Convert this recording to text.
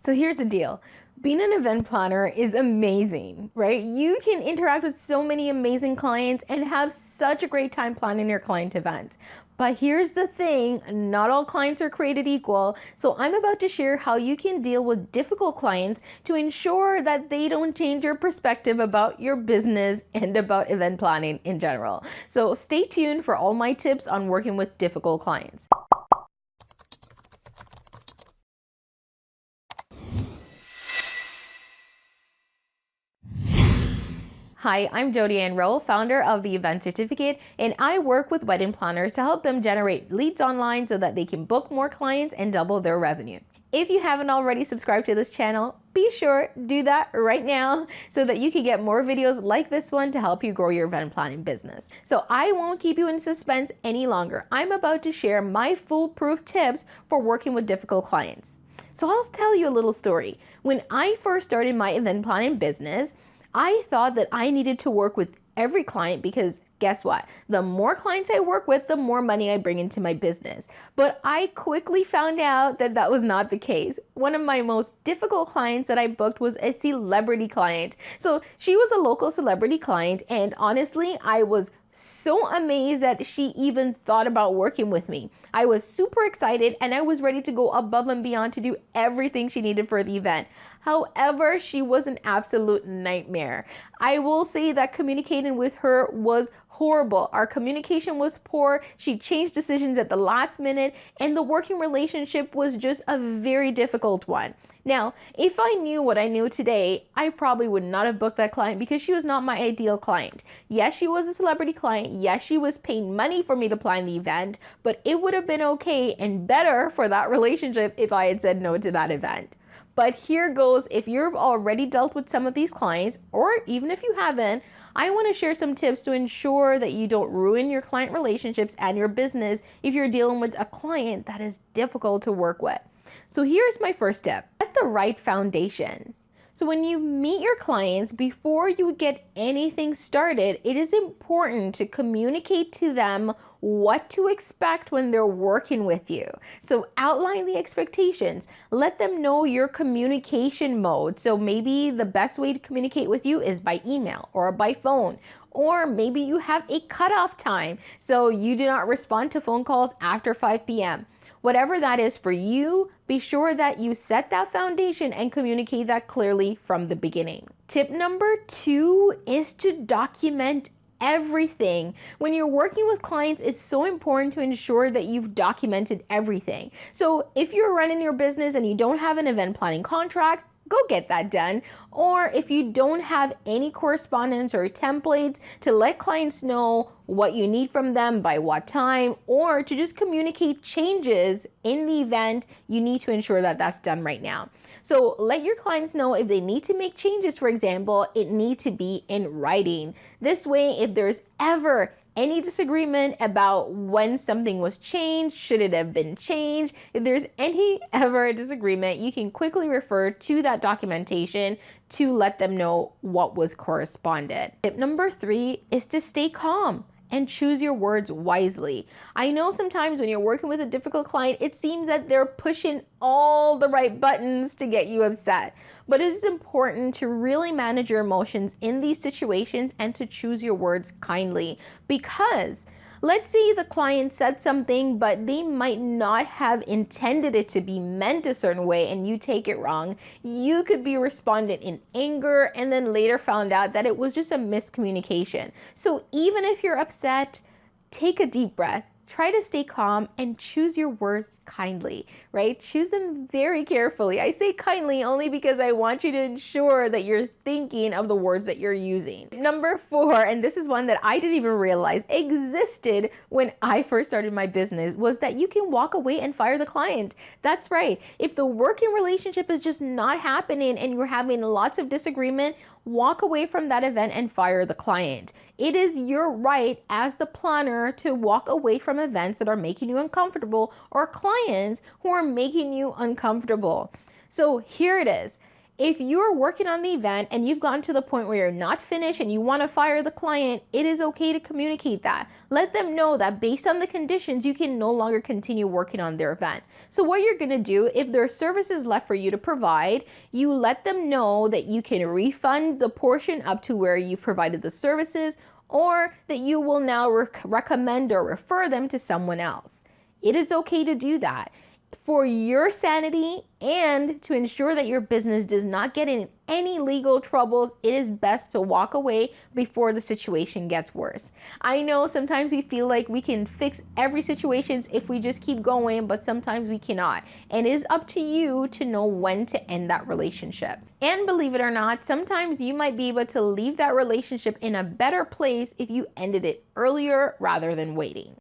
So here's the deal. Being an event planner is amazing, right? You can interact with so many amazing clients and have such a great time planning your client events. But here's the thing, not all clients are created equal. So I'm about to share how you can deal with difficult clients to ensure that they don't change your perspective about your business and about event planning in general. So stay tuned for all my tips on working with difficult clients. Hi, I'm Jody Ann Rowe, founder of the Event Certificate, and I work with wedding planners to help them generate leads online so that they can book more clients and double their revenue. If you haven't already subscribed to this channel, be sure to do that right now so that you can get more videos like this one to help you grow your event planning business. So I won't keep you in suspense any longer. I'm about to share my foolproof tips for working with difficult clients. So I'll tell you a little story. When I first started my event planning business, I thought that I needed to work with every client because guess what? The more clients I work with, the more money I bring into my business. But I quickly found out that that was not the case. One of my most difficult clients that I booked was a celebrity client. So she was a local celebrity client, and honestly, I was so amazed that she even thought about working with me. I was super excited and I was ready to go above and beyond to do everything she needed for the event. However, she was an absolute nightmare. I will say that communicating with her was horrible. Our communication was poor. She changed decisions at the last minute, and the working relationship was just a very difficult one. Now, if I knew what I knew today, I probably would not have booked that client because she was not my ideal client. Yes, she was a celebrity client. Yes, she was paying money for me to plan the event, but it would have been okay and better for that relationship if I had said no to that event. But here goes, if you've already dealt with some of these clients, or even if you haven't, I want to share some tips to ensure that you don't ruin your client relationships and your business if you're dealing with a client that is difficult to work with. So here's my first tip. Set the right foundation. So when you meet your clients, before you get anything started, it is important to communicate to them what to expect when they're working with you. So outline the expectations. Let them know your communication mode. So maybe the best way to communicate with you is by email or by phone. Or maybe you have a cutoff time, so you do not respond to phone calls after 5 p.m. Whatever that is for you, be sure that you set that foundation and communicate that clearly from the beginning. Tip number 2 is to document everything. When you're working with clients, it's so important to ensure that you've documented everything. So if you're running your business and you don't have an event planning contract, go get that done. Or if you don't have any correspondence or templates to let clients know what you need from them by what time, or to just communicate changes in the event, you need to ensure that that's done right now. So let your clients know if they need to make changes, for example, it needs to be in writing. This way, if there's ever any disagreement about when something was changed, should it have been changed, if there's any ever disagreement, you can quickly refer to that documentation to let them know what was corresponded. Tip number 3 is to stay calm and choose your words wisely. I know sometimes when you're working with a difficult client, it seems that they're pushing all the right buttons to get you upset. But it is important to really manage your emotions in these situations and to choose your words kindly, because let's say the client said something, but they might not have intended it to be meant a certain way and you take it wrong. You could be responding in anger and then later found out that it was just a miscommunication. So even if you're upset, take a deep breath. Try to stay calm and choose your words kindly, right? Choose them very carefully. I say kindly only because I want you to ensure that you're thinking of the words that you're using. Number 4, and this is one that I didn't even realize existed when I first started my business, was that you can walk away and fire the client. That's right. If the working relationship is just not happening and you're having lots of disagreement, walk away from that event and fire the client. It is your right as the planner to walk away from events that are making you uncomfortable or clients who are making you uncomfortable. So here it is. If you're working on the event and you've gotten to the point where you're not finished and you want to fire the client, it is okay to communicate that. Let them know that based on the conditions, you can no longer continue working on their event. So what you're going to do, if there are services left for you to provide, you let them know that you can refund the portion up to where you've provided the services, or that you will now recommend or refer them to someone else. It is okay to do that. For your sanity and to ensure that your business does not get in any legal troubles, it is best to walk away before the situation gets worse. I know sometimes we feel like we can fix every situation if we just keep going, but sometimes we cannot. And it is up to you to know when to end that relationship. And believe it or not, sometimes you might be able to leave that relationship in a better place if you ended it earlier rather than waiting.